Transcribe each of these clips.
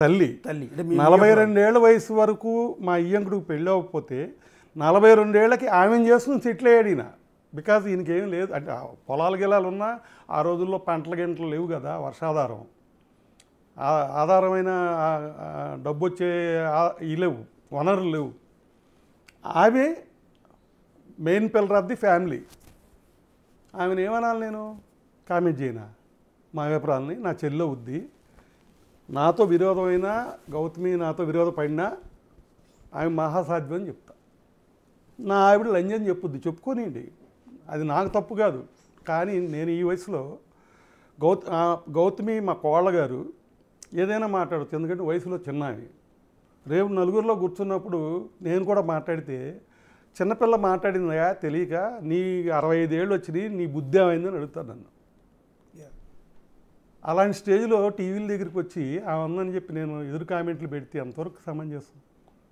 తల్లి తల్లి 42 ఏళ్ల వయసు వరకు మా ఇయ్యంకుడికి పెళ్ళి అవ్వకపోతే 42 ఏళ్ళకి ఆమెను చేసుకుని సెటిల్ అయ్యాడు ఈయన. బికాజ్ ఈయనకేం లేదు అంటే పొలాలు గిలాలు ఉన్నా ఆ రోజుల్లో పంటల గింటలు లేవు కదా, వర్షాధారం ఆధారమైన డబ్బు వచ్చే లేవు, వనరులు లేవు. ఆమె main pillar of the family. ఆమెను ఏమనాలి నేను? కామెంట్ చేయనా? మా అభిప్రాయాలని నా చెల్లె ఉద్ది, నాతో విరోధమైనా గౌతమి నాతో విరోధపడినా ఆమె మహాసాధ్యం అని చెప్తా. నా ఆవిడ లంజని చెప్పుద్ది, చెప్పుకోనిండి, అది నాకు తప్పు కాదు. కానీ నేను ఈ వయసులో గౌతమి మా కోళ్ళ గారు ఏదైనా మాట్లాడచ్చు, ఎందుకంటే వయసులో చిన్న ఆమె. రేపు నలుగురిలో కూర్చున్నప్పుడు నేను కూడా మాట్లాడితే చిన్నపిల్ల మాట్లాడిందా తెలియక నీ 65 ఏళ్ళు వచ్చినాయి, నీ బుద్ధి ఏమైందని అడుగుతాను నన్ను. అలాంటి స్టేజ్లో టీవీల దగ్గరికి వచ్చి ఉందని చెప్పి నేను ఎదురు కామెంట్లు పెడితే అంతవరకు సమంజసం.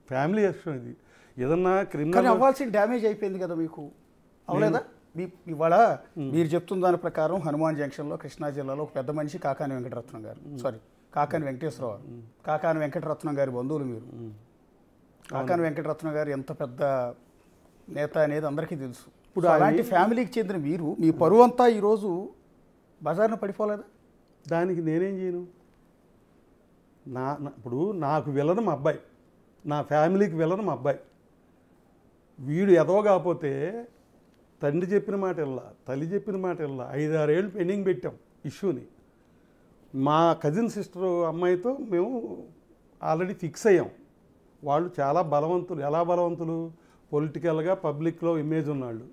ఫ్యామిలీ విషయం ఇది. ఏదన్నా క్రిమినల్ అవ్వాల్సిన డ్యామేజ్ అయిపోయింది కదా మీకు, అవలేదా? ఇవాళ మీరు చెప్తున్న దాని ప్రకారం హనుమాన్ జంక్షన్లో కృష్ణా జిల్లాలో ఒక పెద్ద మనిషి కాకాని వెంకటరత్నం గారు, కాకాని వెంకటేశ్వరరావు, కాకాని వెంకటరత్నం గారి బంధువులు మీరు. కాకాని వెంకటరత్నం గారు ఎంత పెద్ద నేత అనేది అందరికీ తెలుసు. ఇప్పుడు అలాంటి ఫ్యామిలీకి చెందిన మీరు, మీ పరువు అంతా ఈరోజు బజార్న పడిపోలేదా? దానికి నేనేం చేయను? ఇప్పుడు నాకు వెళ్ళను మా అబ్బాయి, నా ఫ్యామిలీకి వెళ్ళను మా అబ్బాయి. వీడు ఎదవ కాకపోతే తండ్రి చెప్పిన మాట వెళ్ళా, తల్లి చెప్పిన మాట వెళ్ళా. 5-6 ఏళ్ళు పెండింగ్ పెట్టాం ఇష్యూని. మా కజిన్ సిస్టర్ అమ్మాయితో మేము ఆల్రెడీ ఫిక్స్ అయ్యాం. వాళ్ళు చాలా బలవంతులు. ఎలా బలవంతులు? పొలిటికల్గా పబ్లిక్లో ఇమేజ్ ఉన్నాళ్ళు.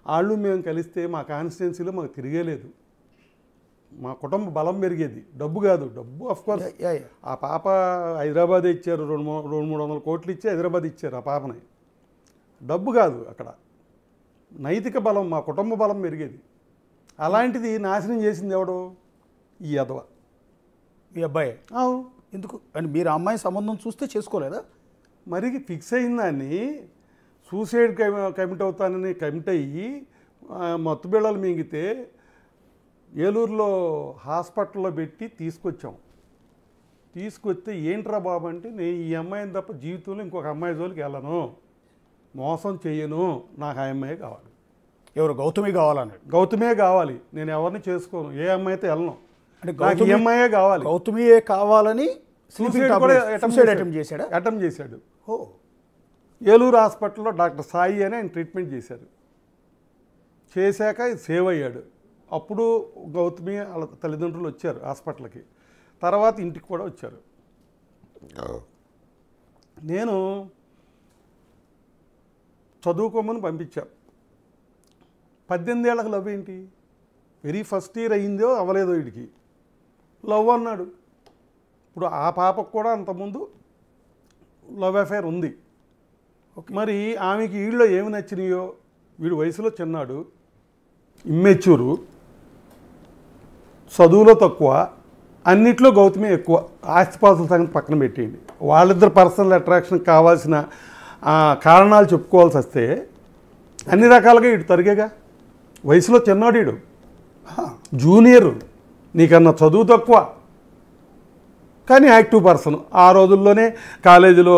వాళ్ళు మేము కలిస్తే మా కాన్స్టిట్యున్సీలో మాకు తిరిగేలేదు. మా కుటుంబ బలం పెరిగేది. డబ్బు కాదు, డబ్బు అఫ్కోర్స్ ఆ పాప హైదరాబాద్ ఇచ్చారు, 200-300 కోట్లు ఇచ్చి హైదరాబాద్ ఇచ్చారు ఆ పాపని. డబ్బు కాదు అక్కడ, నైతిక బలం, మా కుటుంబ బలం పెరిగేది. అలాంటిది నాశనం చేసింది ఎవడు? ఈ యదవ, మీ అబ్బాయి. ఎందుకు అని మీరు ఆ అమ్మాయి సంబంధం చూస్తే చేసుకోలేదా? మరి ఫిక్స్ అయిన దాన్ని సూసైడ్ కమిట్ అవుతానని కమిట్ అయ్యి మత్తు బిళ్ళలు మింగితే ఏలూరులో హాస్పిటల్లో పెట్టి తీసుకొచ్చాం. తీసుకొస్తే ఏంట్రా బాబు అంటే, నేను ఈ అమ్మాయిని తప్ప జీవితంలో ఇంకొక అమ్మాయి జోలికి వెళ్ళను, మోసం చేయను, నాకు ఆ అమ్మాయి కావాలి. ఎవరు? గౌతమి కావాలని. గౌతమే కావాలి, నేను ఎవరిని చేసుకోను, ఏ అమ్మాయి అయితే వెళ్ళను, నాకు ఈ అమ్మాయే కావాలి. గౌతమియే కావాలని అటెంప్ట్ చేశాడు. ఏలూరు హాస్పిటల్లో డాక్టర్ సాయి అని ఆయన ట్రీట్మెంట్ చేశారు. చేశాక సేవ్ అయ్యాడు. అప్పుడు గౌతమి వాళ్ళ తల్లిదండ్రులు వచ్చారు హాస్పిటల్కి. తర్వాత ఇంటికి కూడా వచ్చారు. నేను చదువుకోమని పంపించాను. 18 ఏళ్ళకి లవ్ ఏంటి? వెరీ ఫస్ట్ ఇయర్ అయ్యిందో అవ్వలేదో వీడికి లవ్ అన్నాడు. ఇప్పుడు ఆ పాపకు కూడా అంతకుముందు లవ్ అఫైర్ ఉంది. మరి ఆమెకి వీళ్ళలో ఏమి నచ్చినాయో, వీడు వయసులో చిన్నాడు, ఇమ్మెచ్యూరు, చదువులో తక్కువ, అన్నిట్లో గౌతమి ఎక్కువ. ఆస్తిపాస్తుల సంగతి పక్కన పెట్టేయండి, వాళ్ళిద్దరు పర్సనల్ అట్రాక్షన్ కావాల్సిన కారణాలు చెప్పుకోవాల్సి వస్తే అన్ని రకాలుగా ఇటు తరిగేగా. వయసులో చిన్నాడు వీడు, జూనియరు, నీకన్నా చదువు తక్కువ, కానీ యాక్టివ్ పర్సన్. ఆ రోజుల్లోనే కాలేజీలో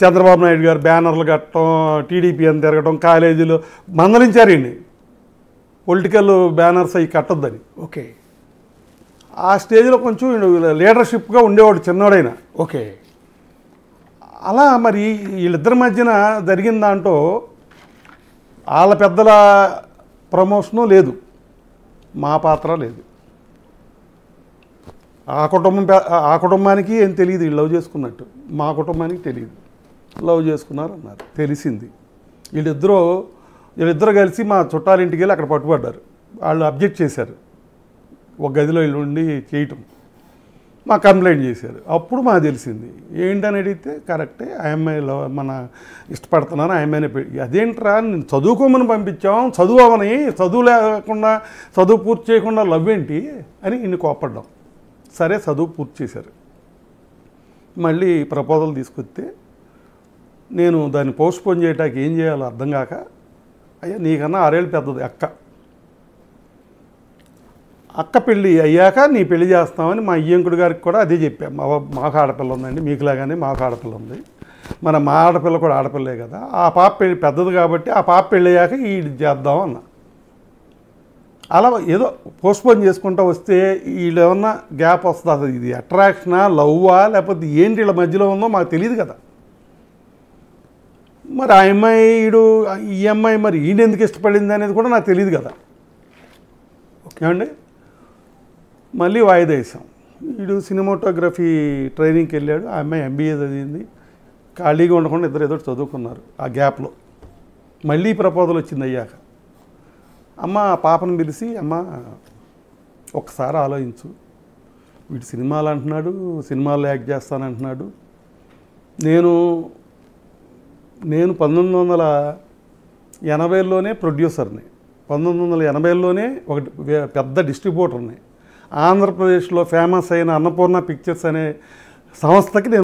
చంద్రబాబు నాయుడు గారు బ్యానర్లు కట్టడం, టీడీపీ అని తిరగడం, కాలేజీలో మందలించారండి పొలిటికల్ బ్యానర్స్ అవి కట్టొద్దని. ఓకే, ఆ స్టేజ్లో కొంచెం లీడర్షిప్గా ఉండేవాడు చిన్నవాడైనా. ఓకే, అలా మరి వీళ్ళిద్దరి మధ్యన జరిగిన దాంట్లో వాళ్ళ పెద్దల ప్రమోషను లేదు, మా పాత్ర లేదు. ఆ కుటుంబానికి ఏం తెలియదు వీళ్ళు లవ్ చేసుకున్నట్టు, మా కుటుంబానికి తెలియదు. లవ్ చేసుకున్నారు అన్నారు, తెలిసింది. వీళ్ళిద్దరూ కలిసి మా చుట్టాలింటికి వెళ్ళి అక్కడ పట్టుబడ్డారు. వాళ్ళు అబ్జెక్ట్ చేశారు, ఒక గదిలో వీళ్ళు ఉండి చేయటం. మా కంప్లైంట్ చేశారు. అప్పుడు మాకు తెలిసింది. ఏంటని అడిగితే కరెక్టే, ఆ అమ్మాయిలో మన ఇష్టపడుతున్నాను, ఆ అమ్మాయిని అదేంట్రా నేను చదువుకోమని పంపించాం, చదువు అవని, చదువు లేకుండా చదువు పూర్తి చేయకుండా లవ్ ఏంటి అని ఇన్ని కోపడ్డాం. సరే చదువు పూర్తి చేశారు. మళ్ళీ ప్రపోజల్ తీసుకొస్తే నేను దాన్ని పోస్ట్పోన్ చేయడానికి ఏం చేయాలో అర్థం కాక, అయ్యా నీకన్నా 6 ఏళ్ళు పెద్దది అక్క, అక్క పెళ్ళి అయ్యాక నీ పెళ్లి చేస్తామని మా అయ్యంకుడు గారికి కూడా అదే చెప్పాం. మాకు ఆడపిల్ల ఉందండి, మీకులాగానే మాకు ఆడపిల్ల ఉంది, మా ఆడపిల్ల కూడా ఆడపిల్లే కదా, ఆ పాప పెళ్ళి పెద్దది కాబట్టి ఆ పాప పెళ్ళి అయ్యాక ఇది చేద్దాం అన్న. అలా ఏదో పోస్ట్పోన్ చేసుకుంటూ వస్తే వీళ్ళు ఏమన్నా గ్యాప్ వస్తుంది. అసలు ఇది అట్రాక్షనా, లవ్వా, లేకపోతే ఏంటి వీళ్ళ మధ్యలో ఉందో మాకు తెలియదు కదా. మరి ఆ అమ్మాయి ఈ అమ్మాయి మరి ఈయన ఎందుకు ఇష్టపడింది అనేది కూడా నాకు తెలియదు కదా. ఏమండి, మళ్ళీ వాయిదా వేసాం. వీడు సినిమాటోగ్రఫీ ట్రైనింగ్కి వెళ్ళాడు, ఆ అమ్మాయి MBA చదివింది, ఖాళీగా ఉండకుండా ఇద్దరు ఏదో చదువుకున్నారు. ఆ గ్యాప్లో మళ్ళీ ప్రపోజల్ వచ్చింది అయ్యాక. అమ్మ ఆ పాపను పిలిచి, అమ్మ ఒక్కసారి ఆలోచించు, వీడు సినిమాలు అంటున్నాడు, సినిమాల్లో యాక్ట్ చేస్తానంటున్నాడు, నేను 1980లోనే ప్రొడ్యూసర్ని, 1980లోనే ఒక పెద్ద డిస్ట్రిబ్యూటర్ని, ఆంధ్రప్రదేశ్లో ఫేమస్ అయిన అన్నపూర్ణ పిక్చర్స్ అనే సంస్థకి నేను